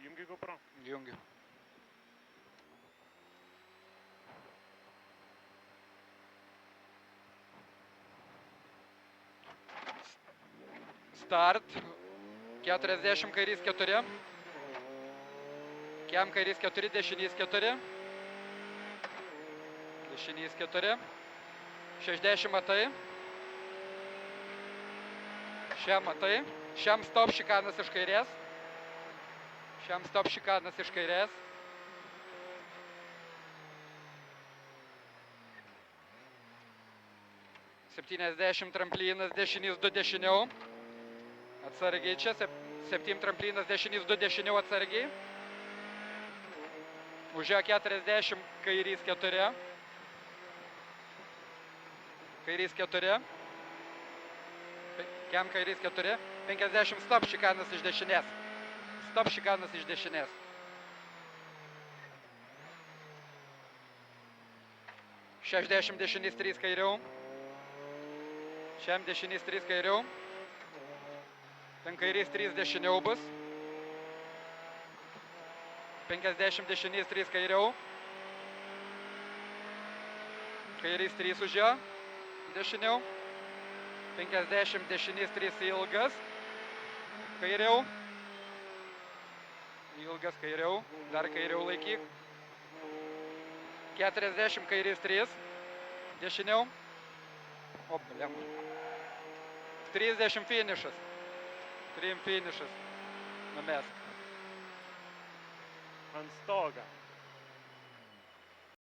Jungi GoPro? Jungiu. Start. 40 kairys 4. Kiam kairys 4, dešinys 4. Dešinys 4. 60 matai. Šiam matai. Šiam stop šikanas iš kairės. Šiam stop šikanas iš kairės. Septyniasdešimt tramplinas, dešinys 2 dešiniau. Atsargiai čia. 7 tramplinas, dešinys 2 dešiniau atsargiai. Užėjo 40, kairys 4. Kairys 4. Kiam kairys 4. 50 stop šikanas iš dešinės. Stop šikanas iš dešinės. Šešdešimt dešinys 3 kairiau. Šiam dešinys 3 kairiau. Ten kairys 3 dešiniau bus. 50 dešinys 3 kairiau. Kairys 3 užėjo. Dešiniau. 50 dešinys 3 ilgas. Kairiau. Ilgas kairiau. Dar kairiau laikyk. 40 kairys 3. Dešiniau. O, blem. 30 finišas. 3 finišas. Numesk. Ant stogo.